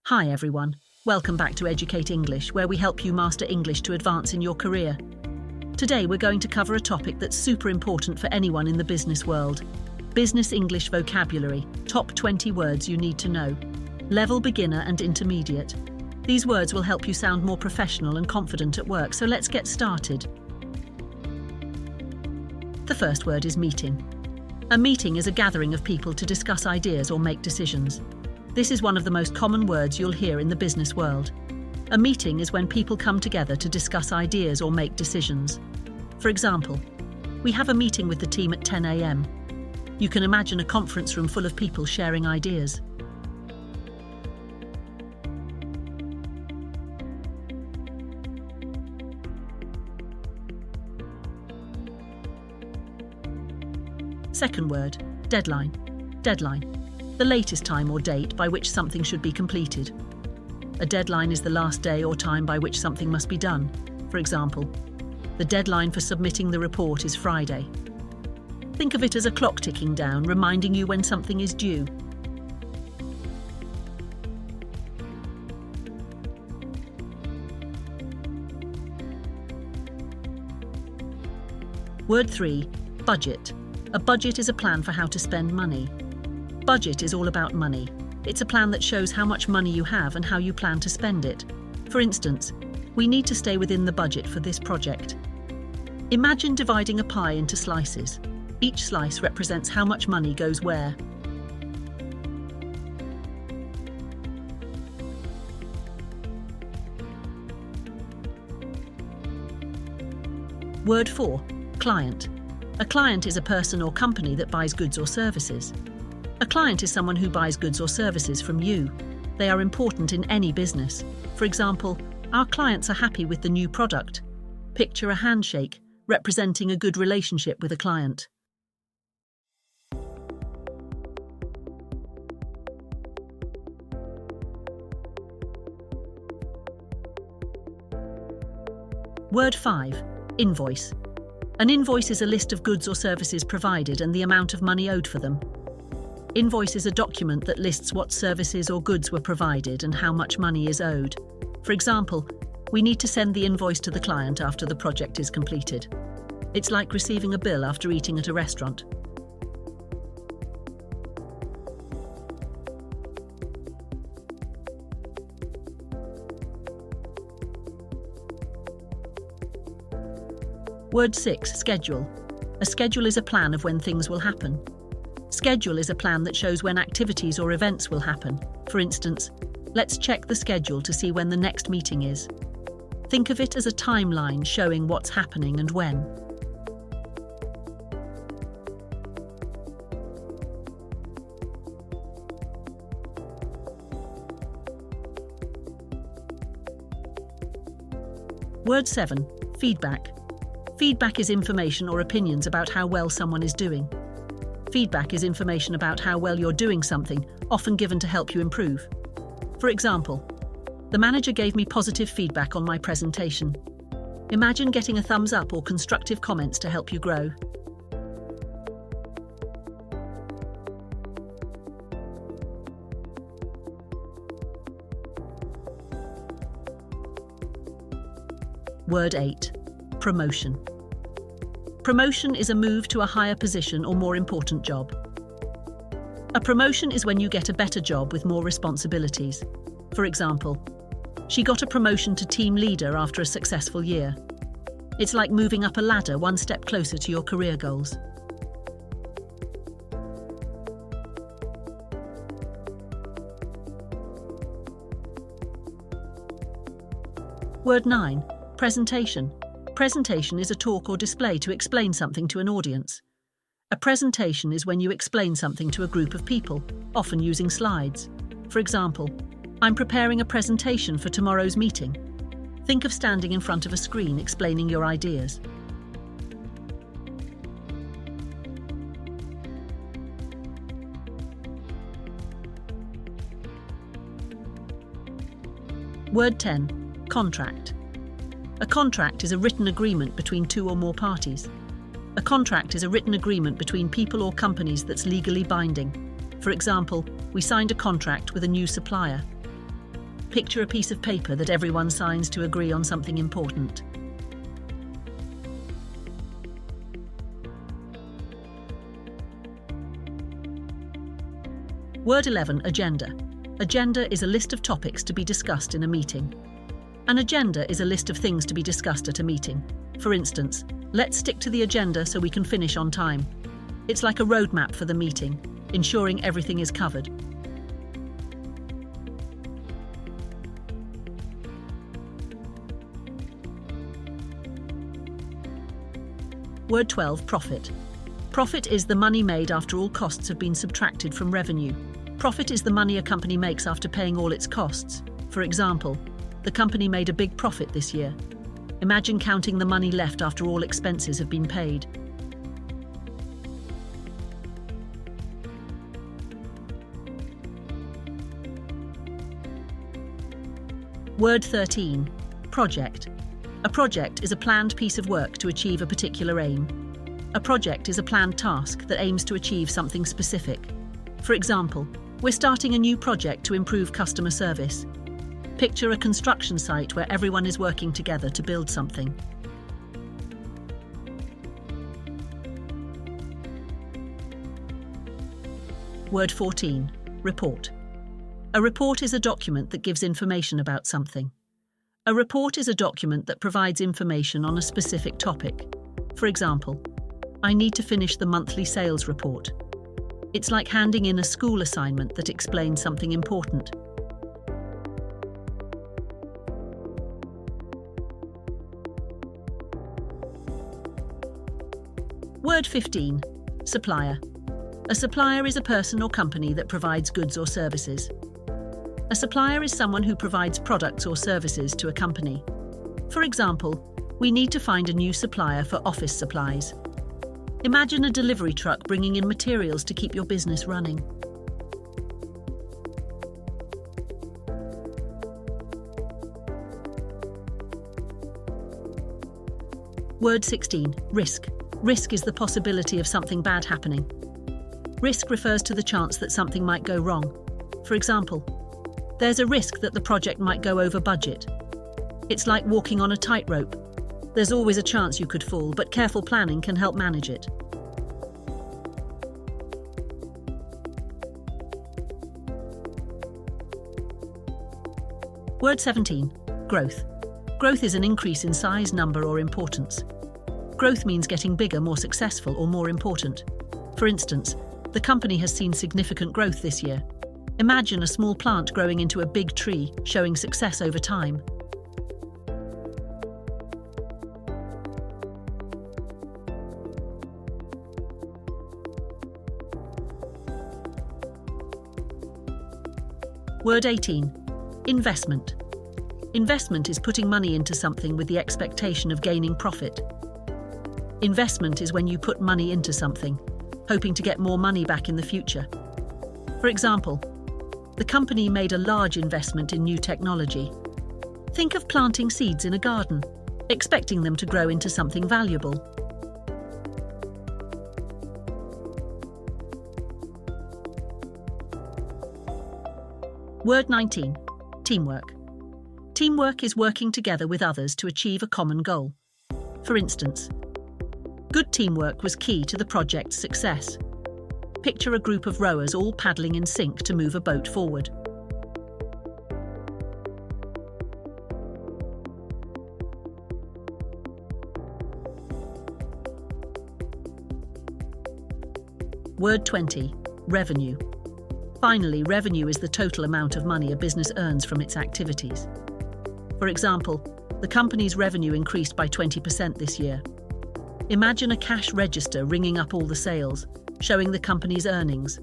Hi everyone, welcome back to Educate English, where we help you master English to advance in your career. Today we're going to cover a topic that's super important for anyone in the business world. Business English vocabulary, top 20 words you need to know. Level beginner and intermediate. These words will help you sound more professional and confident at work, so let's get started. The first word is meeting. A meeting is a gathering of people to discuss ideas or make decisions. This is one of the most common words you'll hear in the business world. A meeting is when people come together to discuss ideas or make decisions. For example, we have a meeting with the team at 10 a.m. You can imagine a conference room full of people sharing ideas. Second word, deadline. Deadline. The latest time or date by which something should be completed. A deadline is the last day or time by which something must be done. For example, the deadline for submitting the report is Friday. Think of it as a clock ticking down, reminding you when something is due. Word 3, budget. A budget is a plan for how to spend money. Budget is all about money. It's a plan that shows how much money you have and how you plan to spend it. For instance, we need to stay within the budget for this project. Imagine dividing a pie into slices. Each slice represents how much money goes where. Word 4, client. A client is a person or company that buys goods or services. A client is someone who buys goods or services from you. They are important in any business. For example, our clients are happy with the new product. Picture a handshake, representing a good relationship with a client. Word 5, invoice. An invoice is a list of goods or services provided and the amount of money owed for them. Invoice is a document that lists what services or goods were provided and how much money is owed. For example, we need to send the invoice to the client after the project is completed. It's like receiving a bill after eating at a restaurant. Word 6, schedule. A schedule is a plan of when things will happen. Schedule is a plan that shows when activities or events will happen. For instance, let's check the schedule to see when the next meeting is. Think of it as a timeline showing what's happening and when. Word 7, feedback. Feedback is information or opinions about how well someone is doing. Feedback is information about how well you're doing something, often given to help you improve. For example, the manager gave me positive feedback on my presentation. Imagine getting a thumbs up or constructive comments to help you grow. Word 8, promotion. Promotion is a move to a higher position or more important job. A promotion is when you get a better job with more responsibilities. For example, she got a promotion to team leader after a successful year. It's like moving up a ladder one step closer to your career goals. Word 9, presentation. Presentation is a talk or display to explain something to an audience. A presentation is when you explain something to a group of people, often using slides. For example, I'm preparing a presentation for tomorrow's meeting. Think of standing in front of a screen explaining your ideas. Word 10, contract. A contract is a written agreement between two or more parties. A contract is a written agreement between people or companies that's legally binding. For example, we signed a contract with a new supplier. Picture a piece of paper that everyone signs to agree on something important. Word 11, agenda. Agenda is a list of topics to be discussed in a meeting. An agenda is a list of things to be discussed at a meeting. For instance, let's stick to the agenda so we can finish on time. It's like a roadmap for the meeting, ensuring everything is covered. Word 12, profit. Profit is the money made after all costs have been subtracted from revenue. Profit is the money a company makes after paying all its costs. For example, the company made a big profit this year. Imagine counting the money left after all expenses have been paid. Word 13, project. A project is a planned piece of work to achieve a particular aim. A project is a planned task that aims to achieve something specific. For example, we're starting a new project to improve customer service. Picture a construction site where everyone is working together to build something. Word 14, report. A report is a document that gives information about something. A report is a document that provides information on a specific topic. For example, I need to finish the monthly sales report. It's like handing in a school assignment that explains something important. Word 15, supplier. A supplier is a person or company that provides goods or services. A supplier is someone who provides products or services to a company. For example, we need to find a new supplier for office supplies. Imagine a delivery truck bringing in materials to keep your business running. Word 16, risk. Risk is the possibility of something bad happening. Risk refers to the chance that something might go wrong. For example, there's a risk that the project might go over budget. It's like walking on a tightrope. There's always a chance you could fall, but careful planning can help manage it. Word 17, growth. Growth is an increase in size, number, or importance. Growth means getting bigger, more successful, or more important. For instance, the company has seen significant growth this year. Imagine a small plant growing into a big tree, showing success over time. Word 18, investment. Investment is putting money into something with the expectation of gaining profit. Investment is when you put money into something, hoping to get more money back in the future. For example, the company made a large investment in new technology. Think of planting seeds in a garden, expecting them to grow into something valuable. Word 19, teamwork. Teamwork is working together with others to achieve a common goal. For instance, good teamwork was key to the project's success. Picture a group of rowers all paddling in sync to move a boat forward. Word 20, revenue. Finally, revenue is the total amount of money a business earns from its activities. For example, the company's revenue increased by 20% this year. Imagine a cash register ringing up all the sales, showing the company's earnings.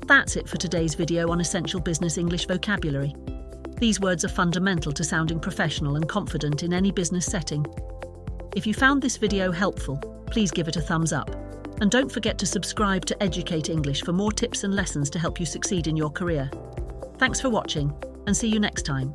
That's it for today's video on Essential Business English Vocabulary. These words are fundamental to sounding professional and confident in any business setting. If you found this video helpful, please give it a thumbs up. And don't forget to subscribe to Educate English for more tips and lessons to help you succeed in your career. Thanks for watching, and see you next time.